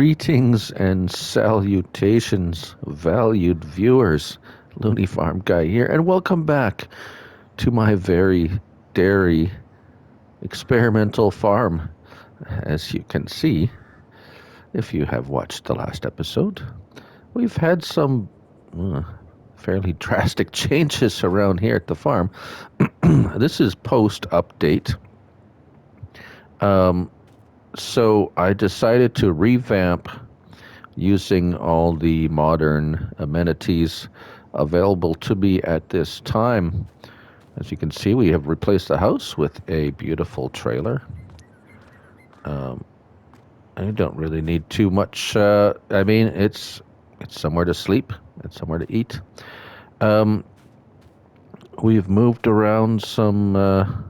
Greetings and salutations, valued viewers. Looney Farm Guy here, and welcome back to my very dairy experimental farm. As you can see, if you have watched the last episode, we've had some fairly drastic changes around here at the farm. This is post update. So I decided to revamp using all the modern amenities available to me at this time. As you can see, we have replaced the house with a beautiful trailer. I don't really need too much. It's somewhere to sleep. It's somewhere to eat. We've moved around some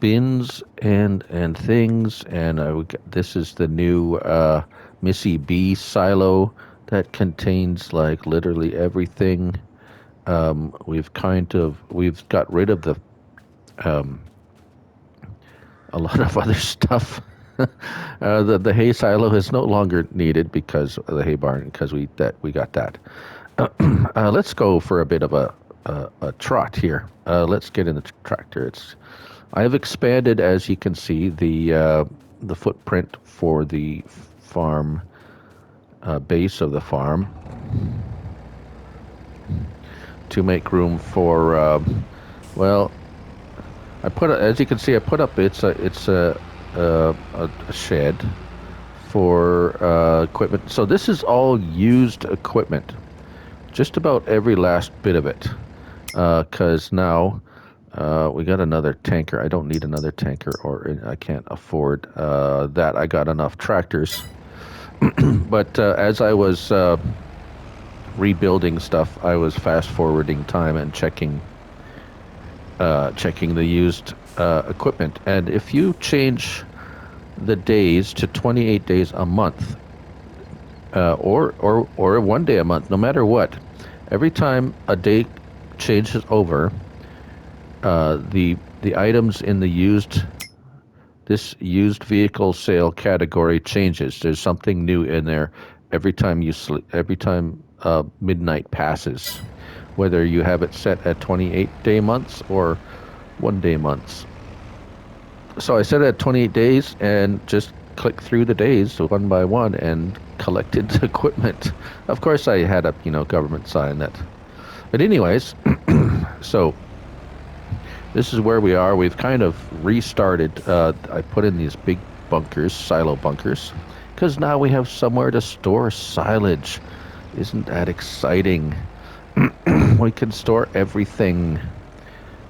bins and things, and this is the new Missy B silo that contains like literally everything. We've got rid of a lot of other stuff. The hay silo is no longer needed because of the hay barn, because we got that. Let's go for a bit of a trot here. Let's get in the tractor. I have expanded, as you can see, the footprint for the farm, base of the farm, to make room for. As you can see, I put up it's a shed for equipment. So this is all used equipment, just about every last bit of it, because now. We got another tanker. I don't need another tanker, or I can't afford that. I got enough tractors. But as I was rebuilding stuff, I was fast forwarding time and checking the used equipment. And if you change the days to 28 days a month, or 1 day a month, no matter what, every time a day changes over, the items in this used vehicle sale category changes. There's something new in there every time midnight passes, whether you have it set at 28-day months or 1 day months. So I set it at 28 days and just clicked through the days one by one and collected the equipment. Of course, I had a government sign that. But anyways, so. This is where we are. We've kind of restarted. I put in these big bunkers, silo bunkers, because now we have somewhere to store silage. Isn't that exciting? We can store everything,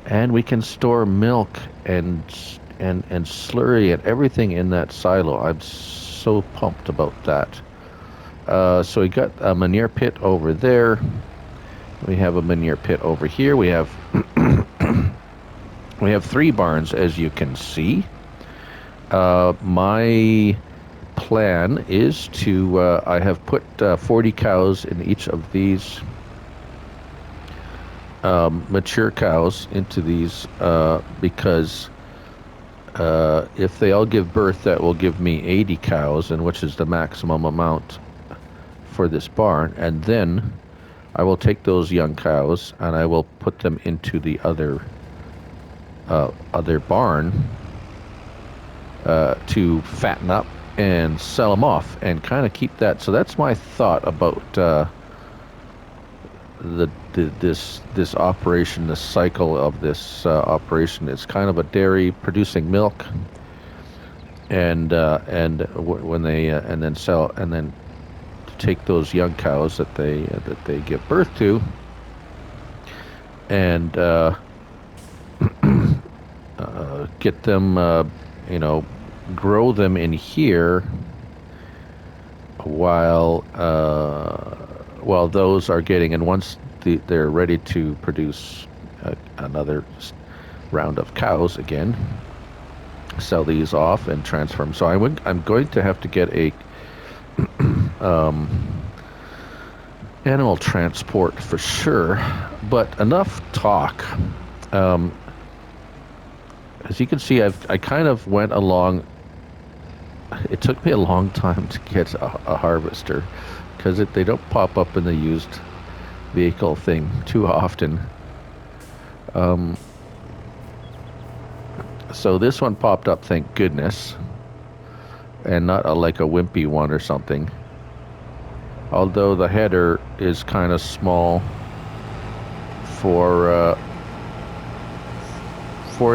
and we can store milk and slurry and everything in that silo. I'm so pumped about that. So we got a manure pit over there. We have a manure pit over here. We have 3 barns, as you can see. My plan is to, I have put 40 cows in each of these, mature cows into these, because if they all give birth, that will give me 80 cows, and which is the maximum amount for this barn. And then I will take those young cows and I will put them into the other barn to fatten up and sell them off and kind of keep that. So that's my thought about this operation, the cycle of this operation. It's kind of a dairy producing milk, and when they and then sell, and then take those young cows that they give birth to, and get them, grow them in here while those are getting, and once they're ready to produce another round of cows again, sell these off and transfer them. So I'm going to have to get a animal transport for sure. But enough talk. As you can see, I kind of went along it took me a long time to get a harvester because they don't pop up in the used vehicle thing too often. Um, so this one popped up, thank goodness, and not like a wimpy one or something. Although the header is kind of small for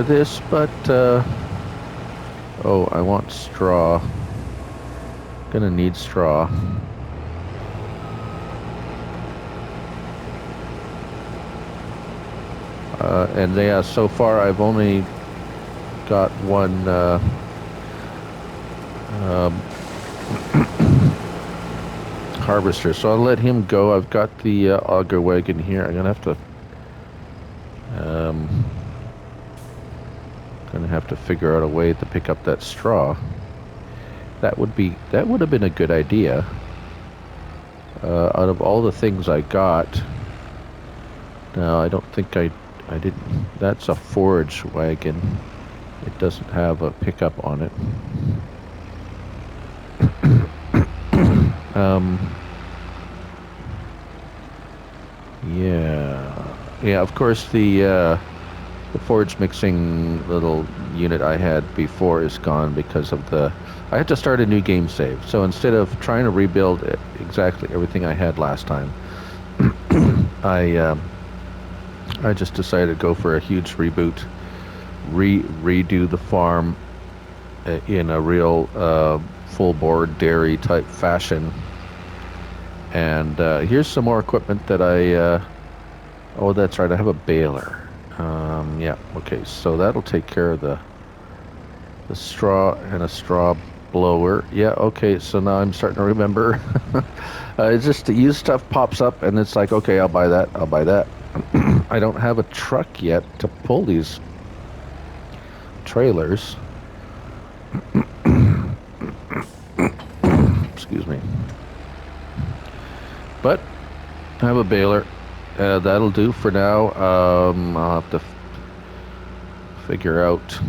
this, but oh, I want straw. Gonna need straw. And yeah, so far I've only got one harvester, so I'll let him go. I've got the auger wagon here. I'm gonna have to figure out a way to pick up that straw. That would have been a good idea. Out of all the things I got, now I don't think I didn't. That's a forage wagon. It doesn't have a pickup on it. Yeah. Of course, the forage mixing little unit I had before is gone because of I had to start a new game save. So instead of trying to rebuild exactly everything I had last time, I just decided to go for a huge reboot, redo the farm in a real full board dairy type fashion. And here's some more equipment that oh, that's right, I have a baler. Yeah, okay, so that'll take care of the straw and a straw blower. Yeah, okay, so now I'm starting to remember. It's just the used stuff pops up and it's like, okay, I'll buy that. I don't have a truck yet to pull these trailers. Excuse me. But I have a baler. That'll do for now. I'll have to figure out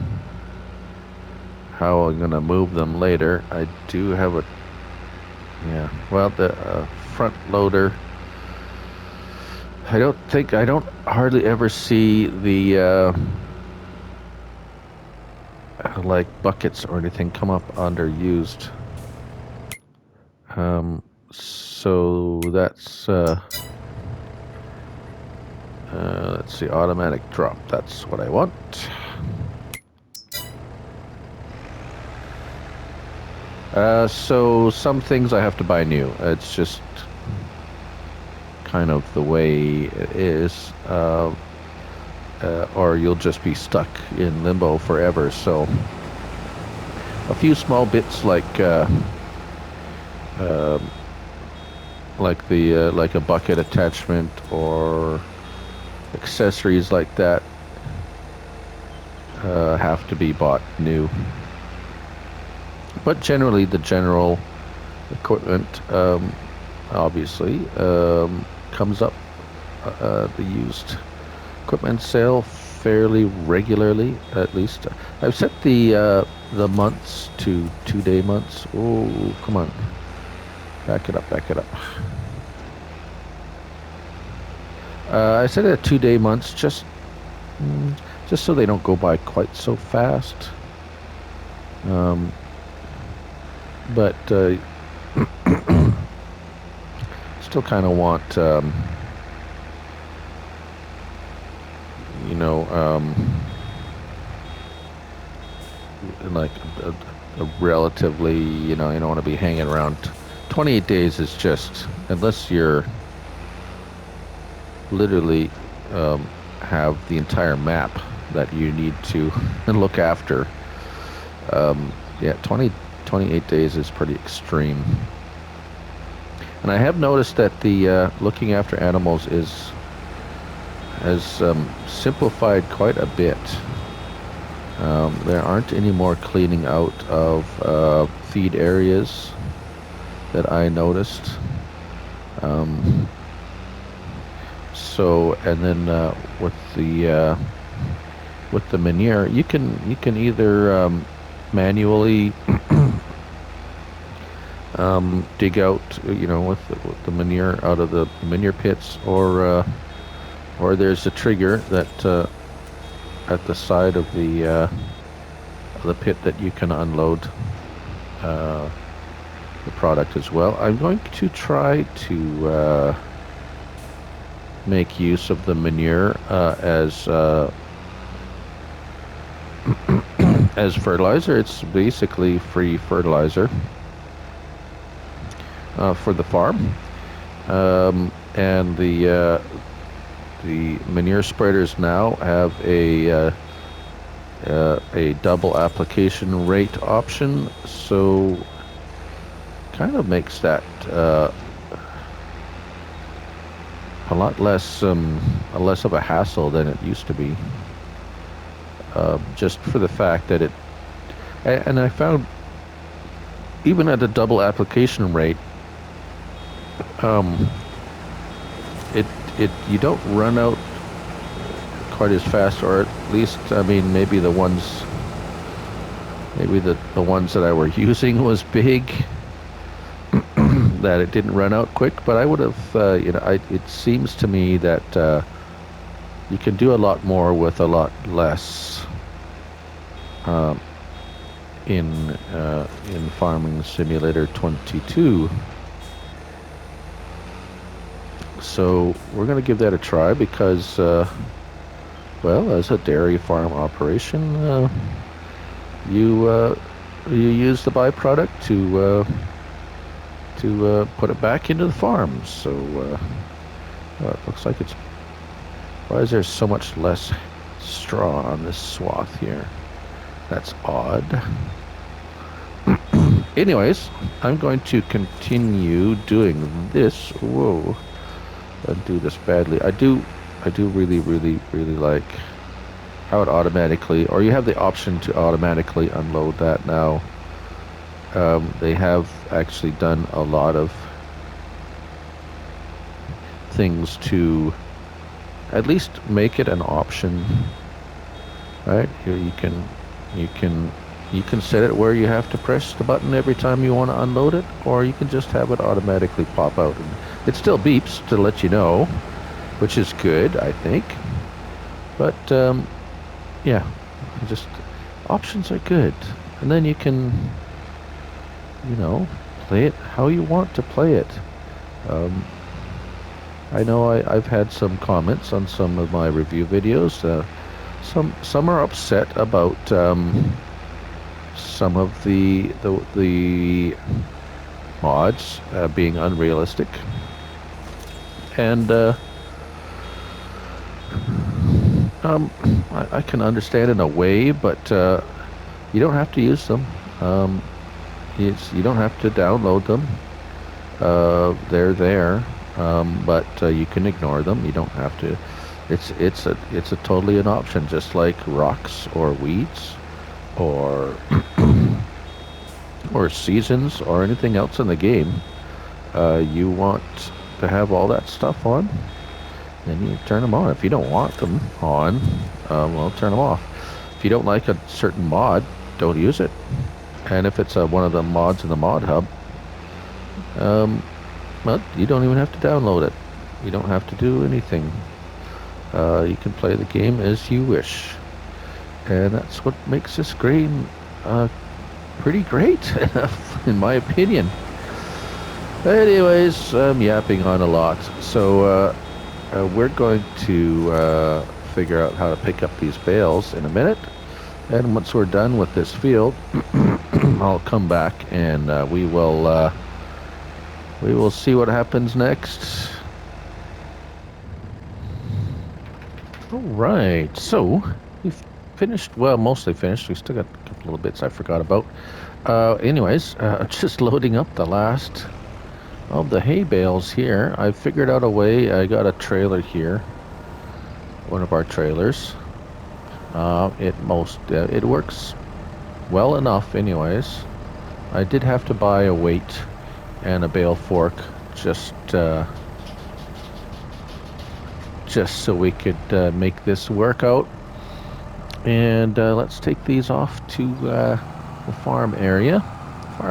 how I'm gonna move them later. I do have the front loader. I don't hardly ever see the like buckets or anything come up under used. So that's let's see, automatic drop. That's what I want. So some things I have to buy new. It's just kind of the way it is, or you'll just be stuck in limbo forever. So a few small bits like a bucket attachment or accessories like that have to be bought new. But generally, the general equipment obviously comes up the used equipment sale fairly regularly. At least I've set the months to 2-day months. Oh, come on, back it up. I set it at 2-day months just so they don't go by quite so fast. But still kind of want, like a relatively, you don't want to be hanging around. 28 days is just, unless you're literally have the entire map that you need to look after. Yeah, 28 days is pretty extreme. And I have noticed that the looking after animals has simplified quite a bit. There aren't any more cleaning out of feed areas that I noticed. So, and then with the manure, you can either manually dig out, with the manure out of the manure pits, or there's a trigger that at the side of the pit that you can unload the product as well. I'm going to try to make use of the manure as fertilizer. It's basically free fertilizer for the farm, and the manure spreaders now have a double application rate option, so kind of makes that a lot less of a hassle than it used to be. Just for the fact that and I found even at a double application rate, you don't run out quite as fast, or at least, I mean, maybe the ones that I were using was big, that it didn't run out quick. But I would have, it seems to me that you can do a lot more with a lot less in Farming Simulator 22. So we're going to give that a try because, well, as a dairy farm operation, you use the byproduct to put it back into the farm. So it looks like it's. Why is there so much less straw on this swath here? That's odd. Anyways, I'm going to continue doing this. Whoa. I do this badly. I do really, really, really like how it automatically, or you have the option to automatically unload that now. They have actually done a lot of things to at least make it an option, right? Here you can set it where you have to press the button every time you want to unload it, or you can just have it automatically pop out. And it still beeps to let you know, which is good, I think. But yeah, just options are good, and then you can, play it how you want to play it. I know I've had some comments on some of my review videos. Some are upset about some of the mods being unrealistic, and I can understand in a way, but you don't have to use them. You don't have to download them. They're there. But you can ignore them. You don't have to. It's a totally an option, just like rocks or weeds, or or seasons or anything else in the game. You want to have all that stuff on, then you turn them on. If you don't want them on, well, turn them off. If you don't like a certain mod, don't use it. And if it's one of the mods in the mod hub, but you don't even have to download it. You don't have to do anything. You can play the game as you wish. And that's what makes this game pretty great, in my opinion. Anyways, I'm yapping on a lot. So we're going to figure out how to pick up these bales in a minute. And once we're done with this field, I'll come back and we will see what happens next. All right, so we've finished, well, mostly finished. We still got a couple little bits I forgot about. Anyways, just loading up the last of the hay bales here. I figured out a way. I got a trailer here, one of our trailers. It works well enough anyways. I did have to buy a weight and a bale fork just so we could make this work out. And let's take these off to the farm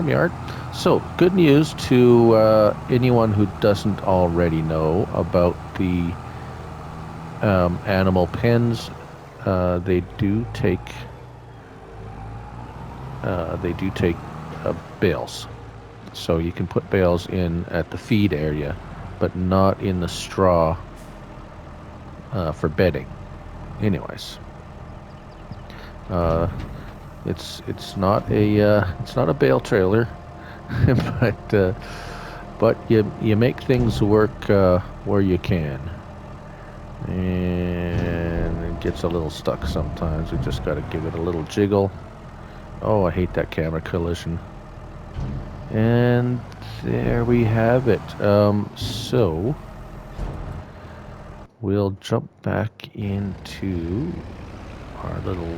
yard. So, good news to anyone who doesn't already know about the animal pens. They do take bales. So you can put bales in at the feed area, but not in the straw for bedding. Anyways, it's not a bale trailer, but you make things work where you can, and it gets a little stuck sometimes. We just got to give it a little jiggle. Oh, I hate that camera collision. And there we have it. So we'll jump back into our little.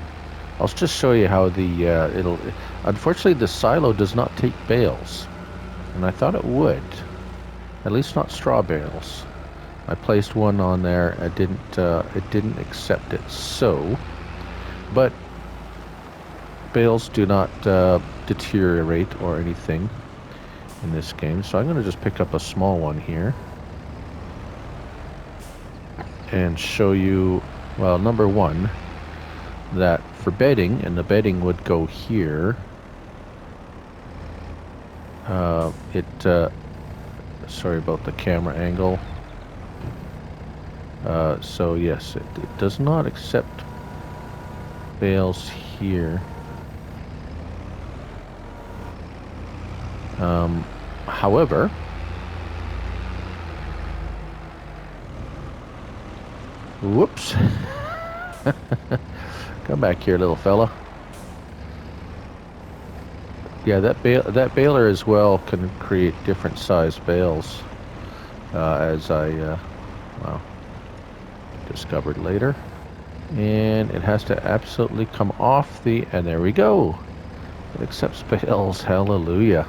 I'll just show you how the it'll. Unfortunately, the silo does not take bales, and I thought it would. At least not straw bales. I placed one on there. It didn't accept it. So, but bales do not deteriorate or anything in this game, so I'm going to just pick up a small one here and show you, well, number one, that for bedding, and the bedding would go here, sorry about the camera angle, so yes, it does not accept bales here. However, whoops, come back here, little fella. Yeah, that baler as well can create different size bales, as I well, discovered later. And it has to absolutely come off the, and there we go. It accepts bales, hallelujah.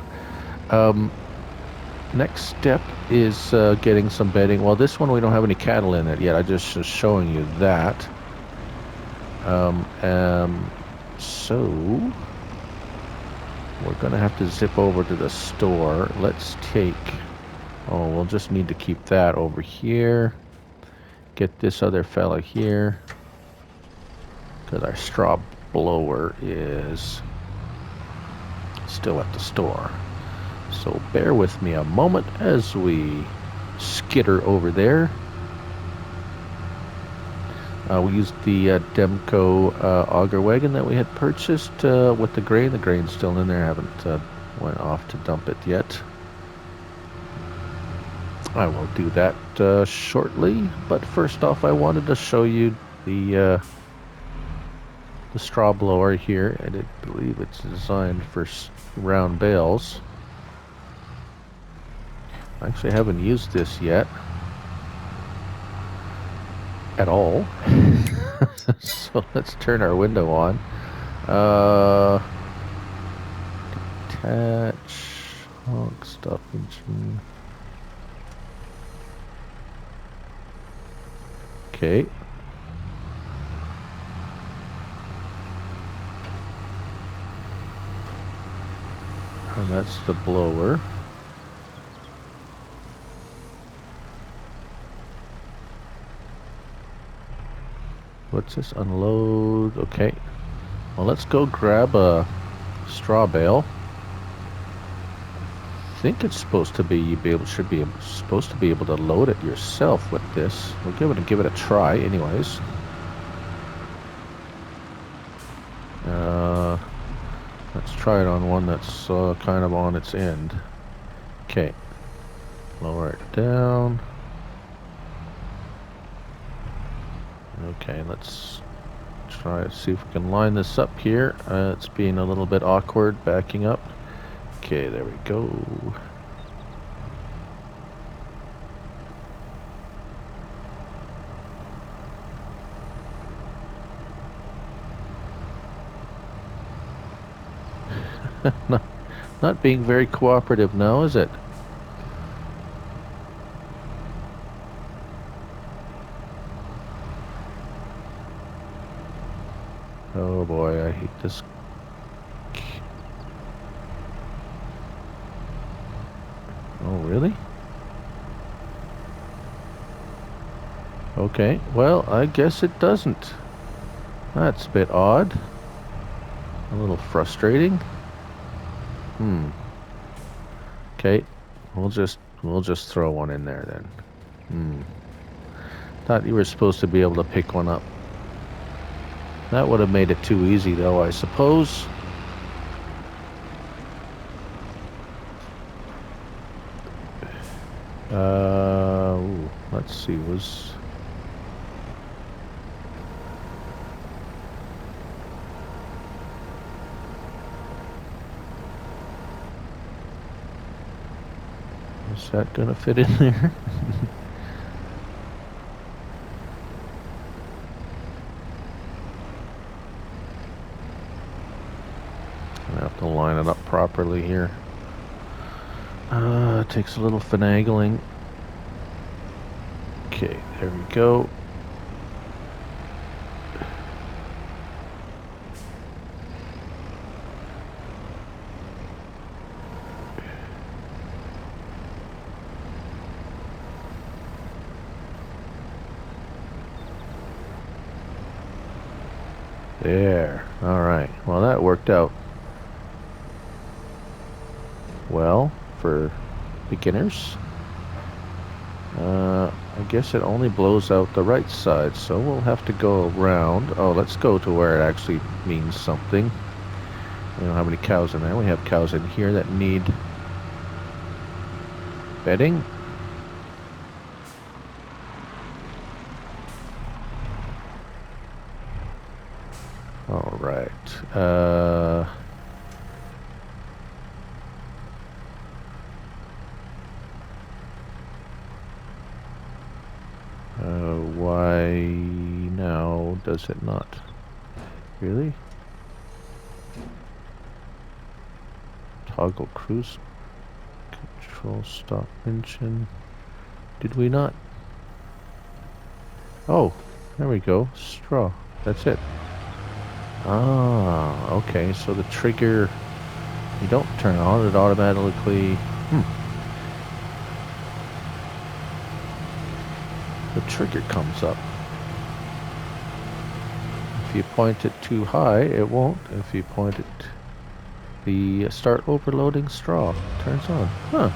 Next step is getting some bedding. Well, this one we don't have any cattle in it yet. I just was showing you that. So we're gonna have to zip over to the store. Let's take. Oh, we'll just need to keep that over here. Get this other fella here, because our straw blower is still at the store. So bear with me a moment as we skitter over there. We used the Demco auger wagon that we had purchased with the grain. The grain's still in there. I haven't went off to dump it yet. I will do that shortly. But first off, I wanted to show you the straw blower here, and I believe it's designed for round bales. I actually haven't used this yet at all. So let's turn our window on. Detach hog stop engine. Okay. And that's the blower. What's this? Unload. Okay. Well, let's go grab a straw bale. I think it's supposed to be supposed to be able to load it yourself with this. We'll give it a try, anyways. Let's try it on one that's kind of on its end. Okay. Lower it down. Okay, let's try to see if we can line this up here. It's being a little bit awkward backing up. Okay, there we go. Not being very cooperative now, is it? Oh boy, I hate this. Oh, really? Okay, well, I guess it doesn't. That's a bit odd. A little frustrating. Hmm. Okay, we'll just throw one in there then. Hmm. Thought you were supposed to be able to pick one up. That would have made it too easy, though, I suppose. Let's see, was... Is that gonna fit in there? I have to line it up properly here. It takes a little finagling. Okay, there we go. There. All right. Well, that worked out well for beginners. I guess it only blows out the right side, so we'll have to go around. Oh, let's go to where it actually means something. We don't have any cows in there. We have cows in here that need bedding. All right. Why now does it not? Really? Toggle cruise control stop engine. Did we not? Oh, there we go. Straw. That's it. Ah, okay. So the trigger, you don't turn it on, it automatically... The trigger comes up. If you point it too high, it won't. If you point it... The start overloading straw turns on. Huh.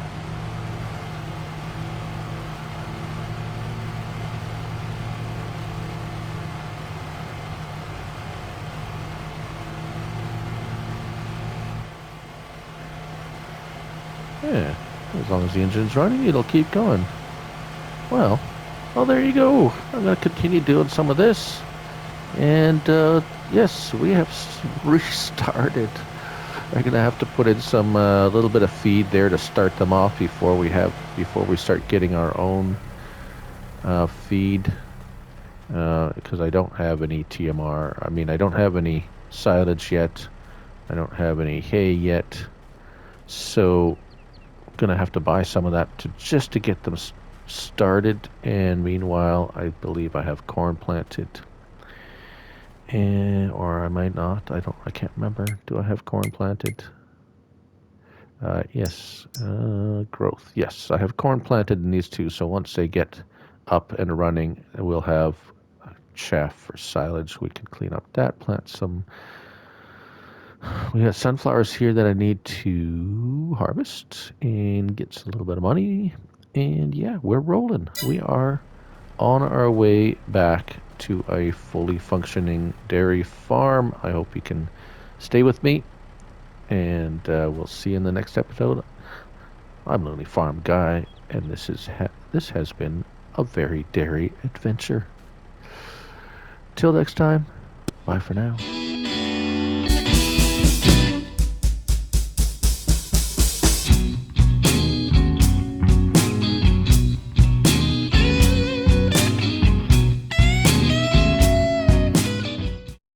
Yeah. As long as the engine's running, it'll keep going. Well, there you go. I'm going to continue doing some of this. And, yes, we have restarted. I'm going to have to put in some, little bit of feed there to start them off before we start getting our own, feed. Because I don't have any TMR. I mean, I don't have any silage yet. I don't have any hay yet. So, I'm going to have to buy some of that just to get them started. And meanwhile, I believe I have corn planted. Or I might not. I can't remember. Do I have corn planted? Yes. Growth. Yes, I have corn planted in these two. So once they get up and running, we'll have chaff for silage. We can clean up that. Plant some. We got sunflowers here that I need to harvest and get a little bit of money. And yeah, we're rolling. We are on our way back to a fully functioning dairy farm. I hope you can stay with me, and we'll see you in the next episode. I'm Looney Farm Guy, and this has been a very dairy adventure. Till next time, bye for now.